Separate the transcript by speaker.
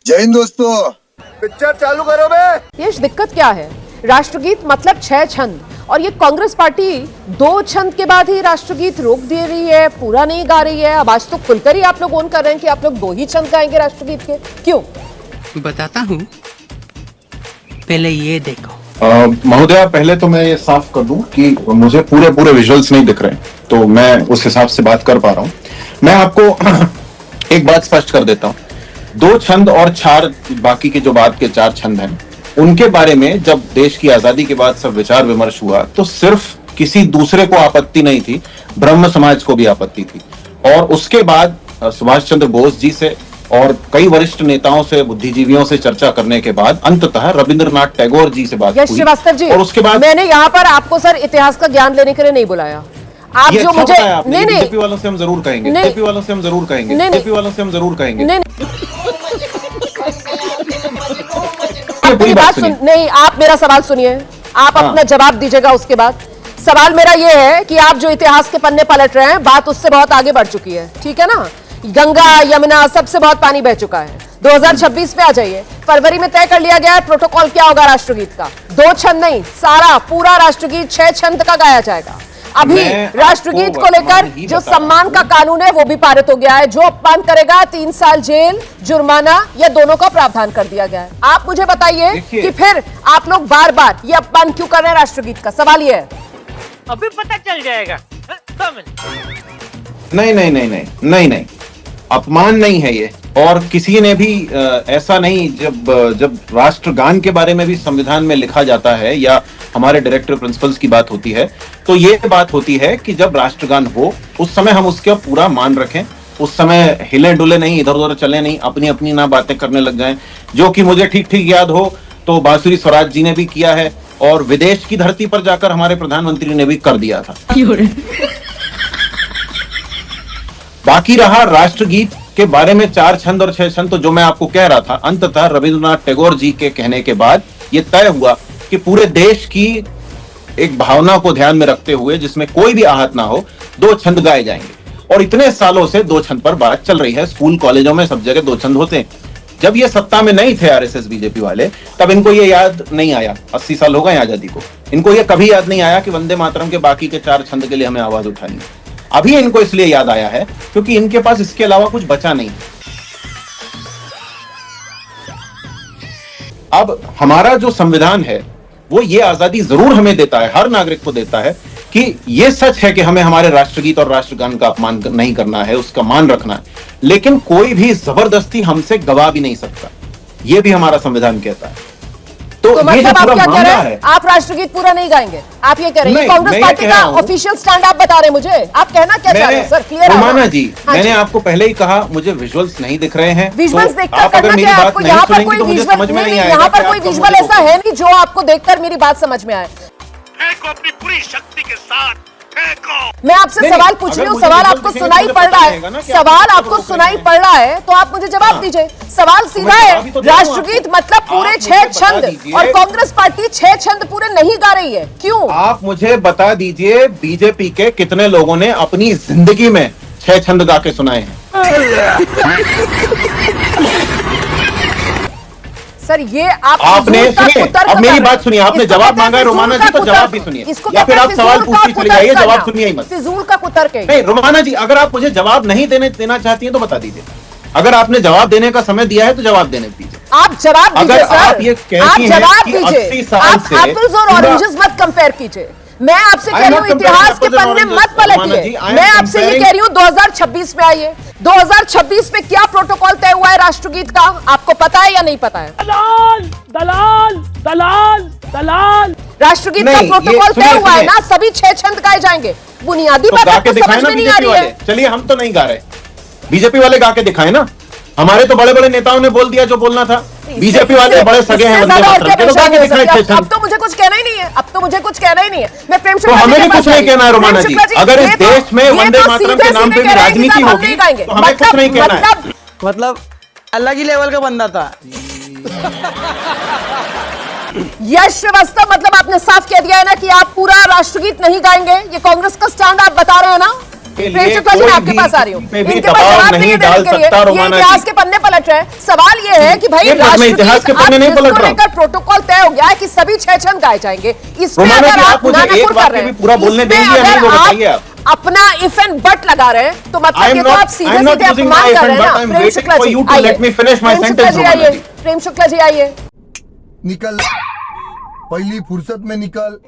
Speaker 1: जय हिंद दोस्तों।
Speaker 2: पिक्चर चालू करो बे।
Speaker 3: ये दिक्कत क्या है? राष्ट्रगीत मतलब 6 छंद और ये कांग्रेस पार्टी 2 छंद के बाद ही राष्ट्रगीत रोक दे रही है, पूरा नहीं गा रही है। अब आज तो खुलकर ही आप लोग ओन कर रहे हैं कि आप लोग 2 ही छंद गाएंगे राष्ट्रगीत के। क्यों?
Speaker 4: बताता हूँ, पहले ये देखो।
Speaker 5: महोदया, पहले तो मैं ये साफ कर दूं कि मुझे पूरे विजुअल्स नहीं दिख रहे हैं, तो मैं उस हिसाब से बात कर पा रहा हूं। मैं आपको एक बात स्पष्ट कर देता हूं, 2 छंद और 4 बाकी के जो बाद के 4 छंद हैं, उनके बारे में जब देश की आजादी के बाद सब विचार विमर्श हुआ तो सिर्फ किसी दूसरे को आपत्ति नहीं थी, ब्रह्म समाज को भी आपत्ति थी। और उसके बाद सुभाष चंद्र बोस जी से और कई वरिष्ठ नेताओं से, बुद्धिजीवियों से चर्चा करने के बाद अंततः रविंद्रनाथ टैगोर जी से बात हुई।
Speaker 3: श्रीवास्तव जी,
Speaker 5: और उसके बाद
Speaker 3: मैंने यहाँ पर आपको सर इतिहास का ज्ञान लेने के लिए नहीं बुलाया। आप जो मुझे नहीं
Speaker 5: बीजेपी वालों से हम जरूर कहेंगे, बीजेपी वालों से हम जरूर कहेंगे, बीजेपी वालों से हम जरूर कहेंगे।
Speaker 3: मेरी बात सुन, नहीं, आप मेरा सवाल सुनिए, आप अपना जवाब दीजिएगा। उसके बाद सवाल मेरा ये है कि आप जो इतिहास के पन्ने पलट रहे हैं, बात उससे बहुत आगे बढ़ चुकी है, ठीक है ना? गंगा यमुना सबसे बहुत पानी बह चुका है। 2026 में आ जाइए, फरवरी में तय कर लिया गया है प्रोटोकॉल क्या होगा राष्ट्रगीत का। 2 छंद नहीं, सारा पूरा राष्ट्रगीत 6 छंद का गाया जाएगा। अभी राष्ट्रगीत को लेकर जो सम्मान का कानून है वो भी पारित हो गया है। जो अपमान करेगा 3 साल जेल, जुर्माना या दोनों का प्रावधान कर दिया गया है। आप मुझे बताइए कि फिर आप लोग बार बार ये अपमान क्यों कर रहे हैं राष्ट्रगीत का? सवाल ये है।
Speaker 6: अभी पता चल जाएगा।
Speaker 5: नहीं, अपमान नहीं है ये। और किसी ने भी ऐसा नहीं, जब राष्ट्रगान के बारे में भी संविधान में लिखा जाता है या हमारे डायरेक्टर प्रिंसिपल्स की बात होती है, तो ये बात होती है कि जब राष्ट्रगान हो उस समय हम उसका पूरा मान रखें, उस समय हिले डुले नहीं, इधर उधर चले नहीं, अपनी अपनी ना बातें करने लग जाएं। जो कि मुझे ठीक ठीक याद हो तो बांसुरी स्वराज जी ने भी किया है और विदेश की धरती पर जाकर हमारे प्रधानमंत्री ने भी कर दिया था। बाकी रहा राष्ट्रगीत के बारे में 4 छंद और 6 छंद, तो जो मैं आपको कह रहा था, अंततः रविंद्रनाथ टैगोर जी के कहने के बाद यह तय हुआ कि पूरे देश की एक भावना को ध्यान में रखते हुए, जिसमें कोई भी आहत ना हो, 2 छंद गाए जाएंगे। और इतने सालों से 2 छंद पर बात चल रही है, स्कूल कॉलेजों में सब जगह 2 छंद होते हैं। जब ये सत्ता में नहीं थे आरएसएस बीजेपी वाले, तब इनको ये याद नहीं आया। 80 साल हो गए आजादी को, इनको ये कभी याद नहीं आया कि वंदे मातरम के बाकी के 4 छंद के लिए हमें आवाज उठानी है। अभी इनको इसलिए याद आया है क्योंकि इनके पास इसके अलावा कुछ बचा नहीं। अब हमारा जो संविधान है वो ये आजादी जरूर हमें देता है, हर नागरिक को देता है कि ये सच है कि हमें हमारे राष्ट्रगीत और राष्ट्रगान का अपमान नहीं करना है, उसका मान रखना है। लेकिन कोई भी जबरदस्ती हमसे गवा भी नहीं सकता, ये भी हमारा संविधान कहता है। तो
Speaker 3: मतलब आप क्या कह रहे हैं? आप राष्ट्रगीत पूरा नहीं गाएंगे, आप ये कह रहे हैं? कांग्रेस पार्टी का ऑफिशियल स्टैंड आप बता रहे हैं मुझे, आप कहना क्या चाह रहे हैं सर? क्लियर
Speaker 5: रोमाना जी, मैंने आपको पहले ही कहा मुझे विजुअल्स नहीं दिख रहे हैं।
Speaker 3: विजुअल्स देखकर करना क्या है आपको? यहाँ पर कोई विजुअल नहीं, यहाँ पर कोई विजुअल ऐसा है नहीं जो आपको देखकर मेरी बात समझ में आए।
Speaker 2: अपनी पूरी शक्ति के साथ
Speaker 3: मैं आपसे सवाल पूछ रही हूँ, सवाल आपको सुनाई पड़ रहा है, सवाल आपको सुनाई पड़ रहा है तो आप मुझे जवाब दीजिए। सवाल सीधा है, राष्ट्रगीत मतलब पूरे 6 छंद और कांग्रेस पार्टी 6 छंद पूरे नहीं गा रही है, क्यों?
Speaker 5: आप मुझे बता दीजिए बीजेपी के कितने लोगों ने अपनी जिंदगी में 6 छंद गा के सुनाए हैं?
Speaker 3: सर ये
Speaker 5: आपने सुनिए, अब मेरी बात सुनिए, आपने जवाब मांगा है रोमाना जी, तो जवाब भी सुनिए, या फिर आप सवाल पूछती चली जाइए, जवाब सुनिए ही मत।
Speaker 3: फिजूल का कुतर्क है।
Speaker 5: नहीं रोमाना जी, अगर आप मुझे जवाब नहीं देना चाहती हैं तो बता दीजिए। अगर आपने जवाब देने का समय दिया है तो जवाब देने दीजिए।
Speaker 3: आप जवाब दीजिए सर,
Speaker 5: आप ये कहती हैं कि 80 साल से
Speaker 3: एप्पल्स और ऑरेंजेस मत कंपेयर कीजिए। मैं आपसे कह रही हूँ इतिहास के पन्ने मत पलटिए। मैं आपसे ये कह रही हूँ 2026 में आइए, 2026 में क्या प्रोटोकॉल तय हुआ है राष्ट्रगीत का, आपको पता है या नहीं पता है?
Speaker 6: दलाल दलाल दलाल दलाल।
Speaker 3: राष्ट्रगीत का प्रोटोकॉल तय हुआ है ना, सभी 6 छंद गाए जाएंगे। बुनियादी बात आपको समझ में नहीं आ रही है।
Speaker 5: चलिए हम तो नहीं गा रहे, बीजेपी वाले गा के दिखाए ना। हमारे तो बड़े बड़े नेताओं ने बोल दिया जो बोलना था। बीजेपी वाले बड़े सगे हैं वंदे मातरम के, तो गा के दिखाए 6 छंद।
Speaker 3: अब तो मुझे कुछ कहना ही नहीं है, अब तो मुझे कुछ कहना ही नहीं है। मैं प्रेम
Speaker 5: तो हमें भी कुछ नहीं कहना है रोमाना जी। अगर इस देश में वंदे मातरम के नाम पे भी राजनीति होगी तो हमें कुछ नहीं कहना है।
Speaker 4: मतलब अलग ही लेवल का बंदा था
Speaker 3: यश श्रीवास्तव। मतलब आपने साफ कह दिया है ना कि आप पूरा राष्ट्रगीत नहीं गाएंगे, ये कांग्रेस का स्टैंड आप बता रहे हैं ना?
Speaker 5: के
Speaker 3: प्रेम
Speaker 5: लिए
Speaker 3: शुक्ला जी,
Speaker 5: कोई
Speaker 3: मैं आपके
Speaker 5: भी
Speaker 3: पास आ रही हूँ।
Speaker 5: पे भी
Speaker 3: इनके पास
Speaker 5: दबाव
Speaker 3: जवाब
Speaker 5: नहीं
Speaker 3: देने
Speaker 5: डाल
Speaker 3: के लिए
Speaker 5: सकता
Speaker 3: ये
Speaker 5: रोमाना
Speaker 3: इतिहास
Speaker 5: जी।
Speaker 3: के पन्ने पलट रहे हैं। सवाल ये है कि भाई
Speaker 5: ये मैं इतिहास के
Speaker 3: राष्ट्रगीत
Speaker 5: पन्ने नहीं
Speaker 3: अब
Speaker 5: पलट रहा हूं।
Speaker 3: जिसको लेकर प्रोटोकॉल तय हो गया है कि सभी 6 छंद गाए जाएंगे, इसमें
Speaker 5: रोमाना
Speaker 3: अगर
Speaker 5: जी,
Speaker 3: आप
Speaker 5: आप मुझे
Speaker 3: नानापुर
Speaker 5: एक
Speaker 3: कर
Speaker 5: वाक्य
Speaker 3: रहे
Speaker 5: भी
Speaker 3: हैं,
Speaker 5: पूरा बोलने
Speaker 3: इसमें
Speaker 5: देंगे या नहीं,
Speaker 3: अगर
Speaker 5: वो
Speaker 3: आप
Speaker 5: बताइए आप।
Speaker 3: अपना इफ एंड बट लगा रहे हैं तो मतलब ये तो आप सीधे
Speaker 5: I'm not
Speaker 3: सीधे
Speaker 5: using my
Speaker 3: अपमान
Speaker 5: if
Speaker 3: कर
Speaker 5: and
Speaker 3: रहे हैं
Speaker 5: but,
Speaker 3: ना।
Speaker 5: I'm
Speaker 3: Prem
Speaker 5: waiting
Speaker 3: Shukla
Speaker 5: for
Speaker 3: ji
Speaker 5: you to
Speaker 3: आइए।
Speaker 5: let me finish my
Speaker 3: Prem Shukla
Speaker 5: sentence,
Speaker 3: जी
Speaker 5: रोमाना
Speaker 3: आइए।
Speaker 5: जी।
Speaker 3: प्रेम शुक्ला जी आइए।
Speaker 1: निकल, पहली फुर्सत में निकल।